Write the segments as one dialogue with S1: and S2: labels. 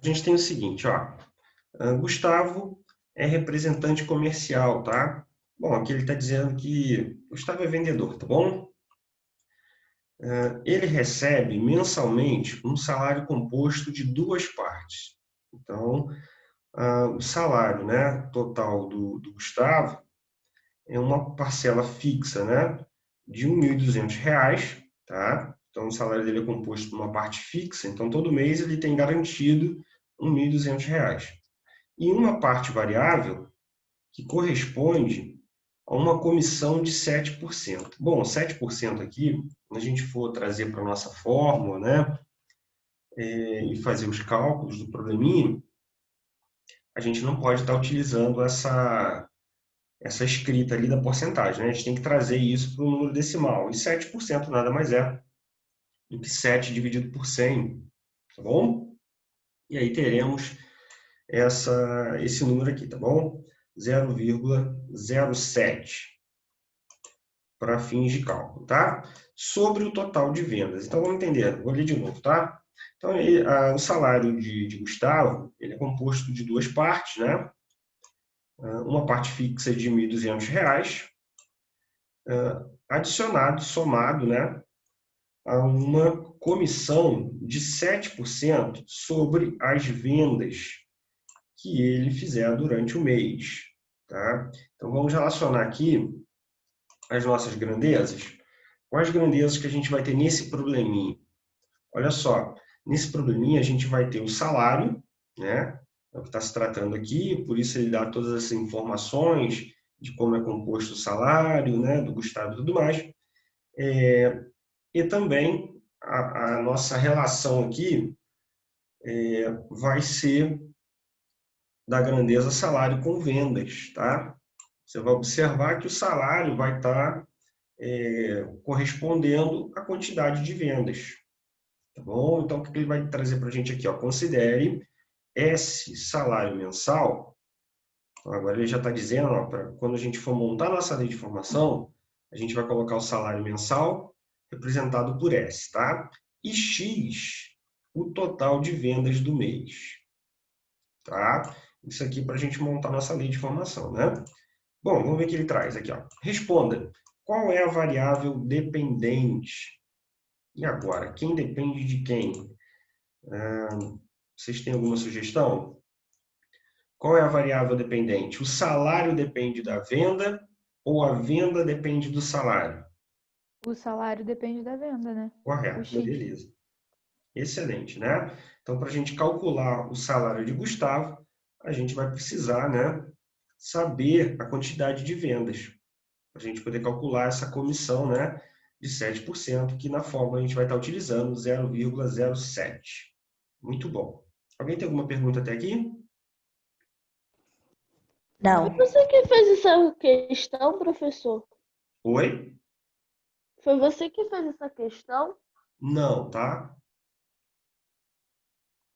S1: A gente tem o seguinte, ó. Gustavo é representante comercial, tá? Bom, aqui ele está dizendo que Gustavo é vendedor, tá bom? Ele recebe mensalmente um salário composto de duas partes. Então, o salário, né, total do Gustavo é uma parcela fixa, né, de R$ 1.200, tá? Então, o salário dele é composto por uma parte fixa, então todo mês ele tem garantido R$ 1.200. E uma parte variável que corresponde a uma comissão de 7%. Bom, 7% aqui, quando a gente for trazer para a nossa fórmula, né, e fazer os cálculos do probleminha, a gente não pode estar utilizando essa escrita ali da porcentagem, né? A gente tem que trazer isso para o número decimal. E 7% nada mais é do que 7 dividido por 100, tá bom? E aí teremos esse número aqui, tá bom? 0,07 para fins de cálculo, tá? Sobre o total de vendas. Então, vamos entender. Vou ler de novo, tá? Então, o salário de Gustavo, ele é composto de duas partes, né? Uma parte fixa de R$ 1.200, adicionado, somado, né? A uma comissão de 7% sobre as vendas que ele fizer durante o mês, tá? Então, vamos relacionar aqui as nossas grandezas com as grandezas que a gente vai ter nesse probleminha. Olha só, nesse probleminha a gente vai ter o salário, né? É o que está se tratando aqui, por isso ele dá todas essas informações de como é composto o salário, né? Do Gustavo e tudo mais. E também a nossa relação aqui vai ser da grandeza salário com vendas, tá? Você vai observar que o salário vai estar correspondendo à quantidade de vendas. Tá bom? Então, o que ele vai trazer para a gente aqui? Ó? Considere esse salário mensal. Então, agora ele já está dizendo, ó, quando a gente for montar nossa lei de formação, a gente vai colocar o salário mensal representado por S, tá? E X, o total de vendas do mês, tá? Isso aqui para a gente montar nossa lei de formação, né? Bom, vamos ver o que ele traz aqui, ó. Responda. Qual é a variável dependente? E agora, quem depende de quem? Vocês têm alguma sugestão? Qual é a variável dependente? O salário depende da venda ou a venda depende do salário?
S2: O salário depende da venda, né? O
S1: Correto,
S2: X.
S1: beleza. Excelente, né? Então, para a gente calcular o salário de Gustavo, a gente vai precisar, né, saber a quantidade de vendas, para a gente poder calcular essa comissão, né, de 7%, que na fórmula a gente vai estar utilizando 0,07. Muito bom. Alguém tem alguma pergunta até aqui?
S3: Foi você que fez essa questão, professor?
S1: Oi?
S3: Foi você que fez essa questão?
S1: Não, tá?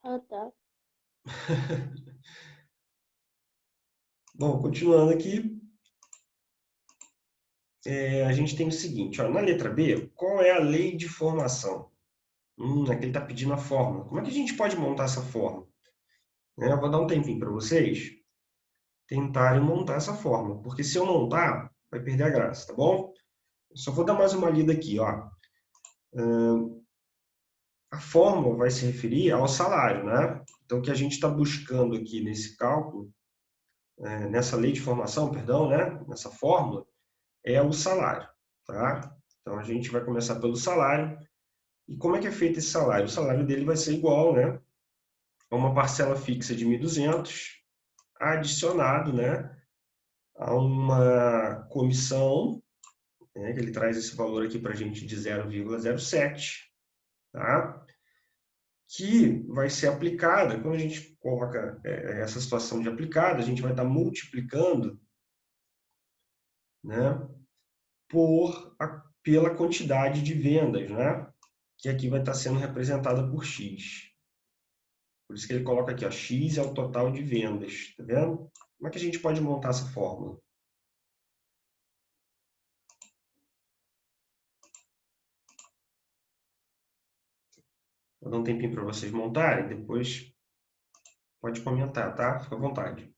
S3: Ah, tá.
S1: Bom, continuando aqui, a gente tem o seguinte, ó, na letra B, qual é a lei de formação? Aqui ele está pedindo a fórmula. Como é que a gente pode montar essa fórmula? Eu vou dar um tempinho para vocês tentarem montar essa fórmula, porque se eu montar, vai perder a graça, tá bom? Eu só vou dar mais uma lida aqui, ó. A fórmula vai se referir ao salário, né? Então, o que a gente está buscando aqui nesse cálculo, nessa lei de formação, perdão, né? Nessa fórmula, é o salário, tá? Então, a gente vai começar pelo salário. E como é que é feito esse salário? O salário dele vai ser igual, né, a uma parcela fixa de 1.200 adicionado, né, a uma comissão, né, que ele traz esse valor aqui para a gente de 0,07, tá? Que vai ser aplicada, quando a gente coloca essa situação de aplicada, a gente vai estar multiplicando, né, pela quantidade de vendas, né, que aqui vai estar sendo representada por X. Por isso que ele coloca aqui, ó, X é o total de vendas, tá vendo? Como é que a gente pode montar essa fórmula? Vou dar um tempinho para vocês montarem, depois Pode comentar, tá? Fica à vontade.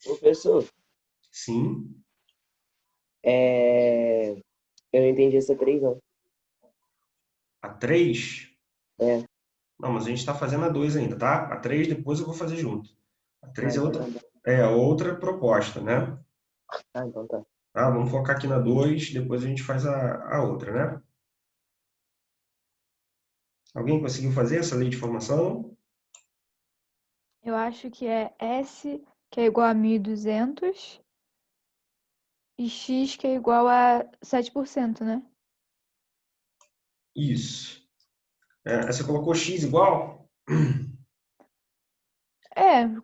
S4: Professor,
S1: Sim.
S4: eu não entendi essa 3 não.
S1: A 3?
S4: É.
S1: Não, mas a gente está fazendo a 2 ainda, tá? A 3 depois eu vou fazer junto. A 3
S4: Então tá bom.
S1: é outra proposta, né?
S4: Então tá.
S1: Tá, vamos focar aqui na 2, depois a gente faz a outra, né? Alguém conseguiu fazer essa lei de formação?
S2: Eu acho que é S, que é igual a 1.200, e X, que é igual a 7%, né?
S1: Isso. Você colocou x igual?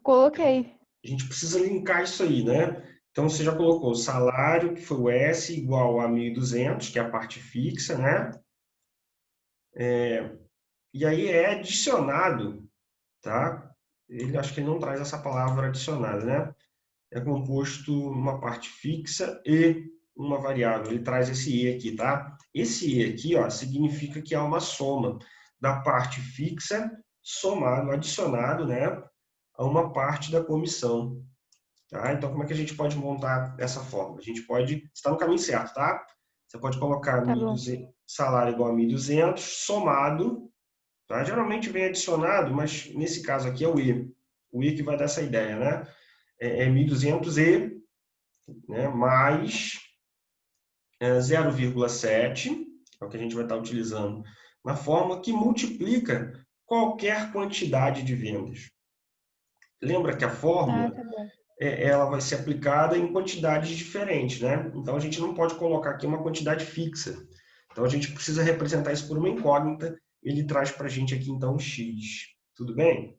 S2: Coloquei.
S1: A gente precisa linkar isso aí, né? Então, você já colocou o salário, que foi o S, igual a 1.200, que é a parte fixa, né? E aí é adicionado, tá? Acho que ele não traz essa palavra adicionada, né? É composto uma parte fixa e uma variável. Ele traz esse E aqui, tá? Esse E aqui, ó, significa que há uma soma da parte fixa somado, adicionado, né, a uma parte da comissão. Tá? Então, como é que a gente pode montar essa forma? A gente pode, está no caminho certo, tá? Você pode colocar
S2: Tá bom.
S1: salário igual a 1.200 somado, tá? Geralmente vem adicionado, mas nesse caso aqui é o E. O E que vai dar essa ideia, né? É 1.200 E, né, mais 0,7, é o que a gente vai estar utilizando na fórmula, que multiplica qualquer quantidade de vendas. Lembra que a fórmula
S2: Tá bom.
S1: ela vai ser aplicada em quantidades diferentes, né? Então, a gente não pode colocar aqui uma quantidade fixa. Então, a gente precisa representar isso por uma incógnita. Ele traz para a gente aqui, então, x. Tudo bem?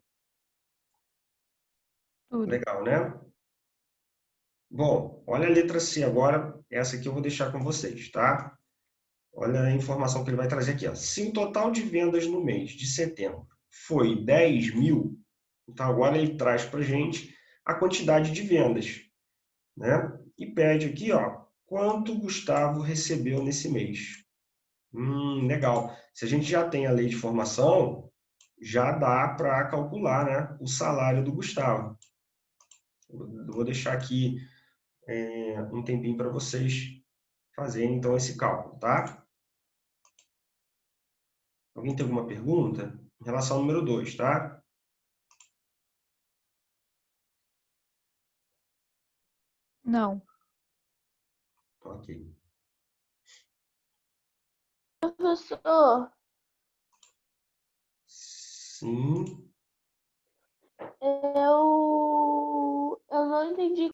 S2: Tudo.
S1: Legal, né? Bom, olha a letra C agora. Essa aqui eu vou deixar com vocês, tá? Olha a informação que ele vai trazer aqui. Ó. Se o total de vendas no mês de setembro foi 10 mil, então agora ele traz para a gente a quantidade de vendas, né? E pede aqui, ó, quanto o Gustavo recebeu nesse mês. Legal. Se a gente já tem a lei de formação, já dá para calcular, né, o salário do Gustavo. Vou deixar aqui um tempinho para vocês fazerem, então, esse cálculo, tá? Alguém tem alguma pergunta? Em relação ao número 2, tá?
S2: Não.
S1: Ok.
S3: Professor,
S1: Sim.
S3: eu não entendi.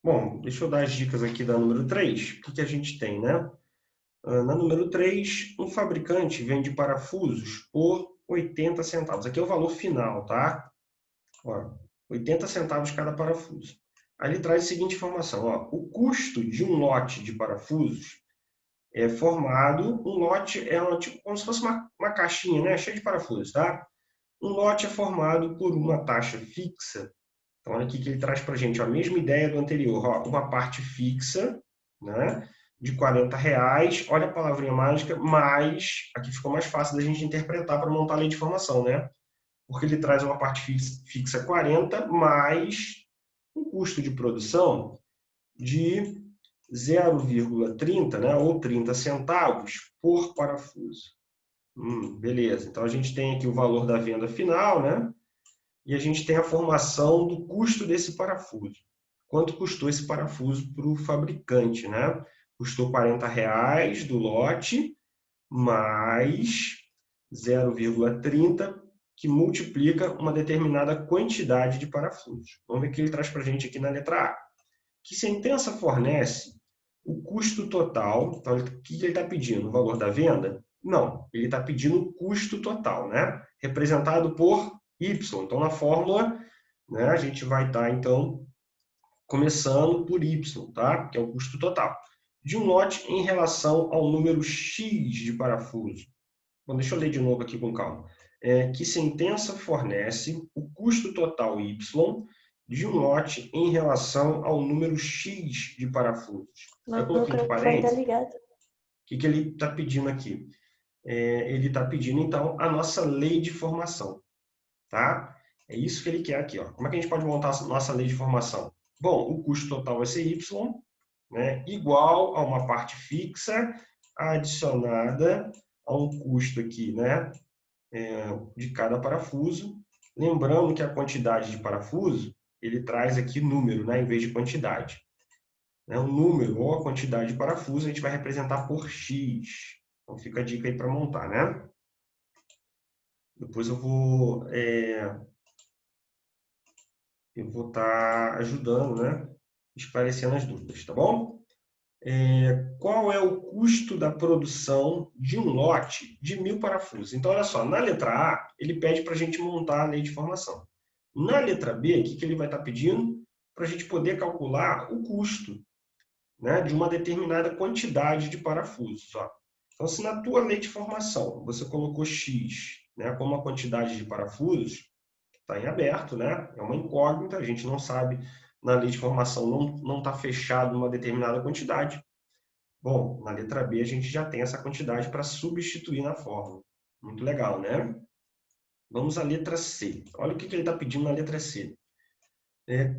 S1: Bom, deixa eu dar as dicas aqui da número 3. O que a gente tem, né? Na número 3, um fabricante vende parafusos por 80 centavos. Aqui é o valor final, tá? Ó, 80 centavos cada parafuso. Aí ele traz a seguinte informação, ó, o custo de um lote de parafusos é formado, um lote é tipo, como se fosse uma caixinha, né, cheia de parafusos, tá? Um lote é formado por uma taxa fixa. Então, olha aqui que ele traz para a gente a mesma ideia do anterior, ó, uma parte fixa, né, de R$ 40, olha a palavrinha mágica, mais, aqui ficou mais fácil da gente interpretar para montar a lei de formação, né? Porque ele traz uma parte fixa 40 mais um custo de produção de 0,30, né, ou 30 centavos por parafuso. Beleza, então a gente tem aqui o valor da venda final, né? E a gente tem a formação do custo desse parafuso. Quanto custou esse parafuso para o fabricante, né? Custou R$ 40 do lote, mais 0,30, que multiplica uma determinada quantidade de parafusos. Vamos ver o que ele traz para a gente aqui na letra A. Que sentença fornece o custo total. Então, o que ele está pedindo? O valor da venda? Não, ele está pedindo o custo total, né? Representado por Y. Então, na fórmula, né, a gente vai estar, então, começando por Y, tá? Que é o custo total. De um lote em relação ao número X de parafuso. Bom, deixa eu ler de novo aqui com calma. Que sentença fornece o custo total Y de um lote em relação ao número X de parafusos. Eu coloquei entre
S3: Vai estar
S1: parênteses.
S3: ligado.
S1: O que ele está pedindo aqui? Ele está pedindo, então, a nossa lei de formação. Tá? É isso que ele quer aqui. Ó. Como é que a gente pode montar a nossa lei de formação? Bom, o custo total vai ser Y, né, igual a uma parte fixa adicionada a um custo aqui, né, de cada parafuso. Lembrando que a quantidade de parafuso, ele traz aqui número, né, em vez de quantidade. O número ou a quantidade de parafuso a gente vai representar por X. Então fica a dica aí para montar, né? Depois eu vou estar ajudando, né? Esclarecendo as dúvidas, tá bom? Qual é o custo da produção de um lote de 1000 parafusos? Então, olha só, na letra A, ele pede para a gente montar a lei de formação. Na letra B, o que ele vai estar pedindo? Para a gente poder calcular o custo, né, de uma determinada quantidade de parafusos. Ó. Então, se na tua lei de formação você colocou X, né, como a quantidade de parafusos, está em aberto, né? É uma incógnita, a gente não sabe, na lei de formação não está fechado numa determinada quantidade. Bom, na letra B a gente já tem essa quantidade para substituir na fórmula. Muito legal, né? Vamos à letra C. Olha o que ele está pedindo na letra C.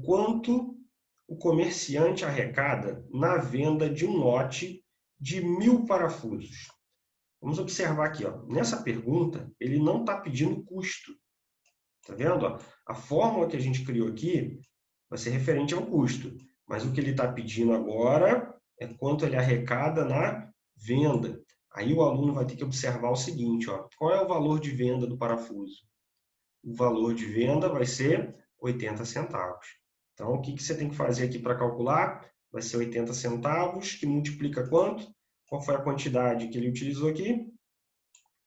S1: Quanto o comerciante arrecada na venda de um lote de 1000 parafusos? Vamos observar aqui, ó. Nessa pergunta, ele não está pedindo custo. Tá vendo? A fórmula que a gente criou aqui vai ser referente ao custo. Mas o que ele está pedindo agora é quanto ele arrecada na venda. Aí o aluno vai ter que observar o seguinte, ó, qual é o valor de venda do parafuso? O valor de venda vai ser 80 centavos. Então, o que você tem que fazer aqui para calcular? Vai ser 80 centavos, que multiplica quanto? Qual foi a quantidade que ele utilizou aqui?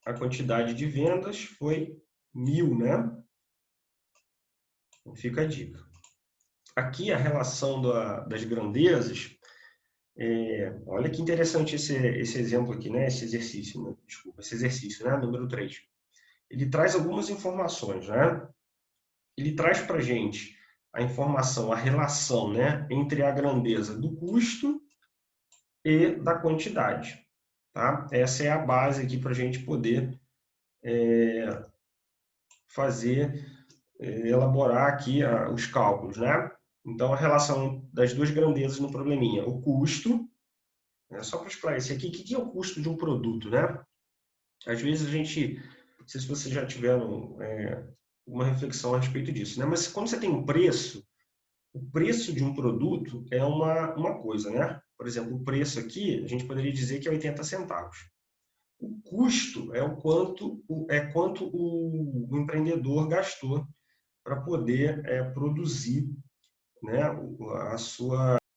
S1: A quantidade de vendas foi 1000, né? Então, fica a dica. Aqui a relação das grandezas, olha que interessante esse exemplo aqui, né? Esse exercício, né? Desculpa, esse exercício, né? Número 3. Ele traz algumas informações, né? Ele traz para a gente a informação, a relação, né? Entre a grandeza do custo e da quantidade, tá? Essa é a base aqui para a gente poder elaborar aqui os cálculos, né? Então, a relação das duas grandezas no probleminha. O custo, só para esclarecer aqui, o que é o custo de um produto, né? Às vezes a gente, não sei se vocês já tiveram uma reflexão a respeito disso, né? Mas quando você tem um preço, o preço de um produto é uma coisa, né? Por exemplo, o preço aqui, a gente poderia dizer que é 80 centavos. O custo é quanto o empreendedor gastou para poder produzir, né, a sua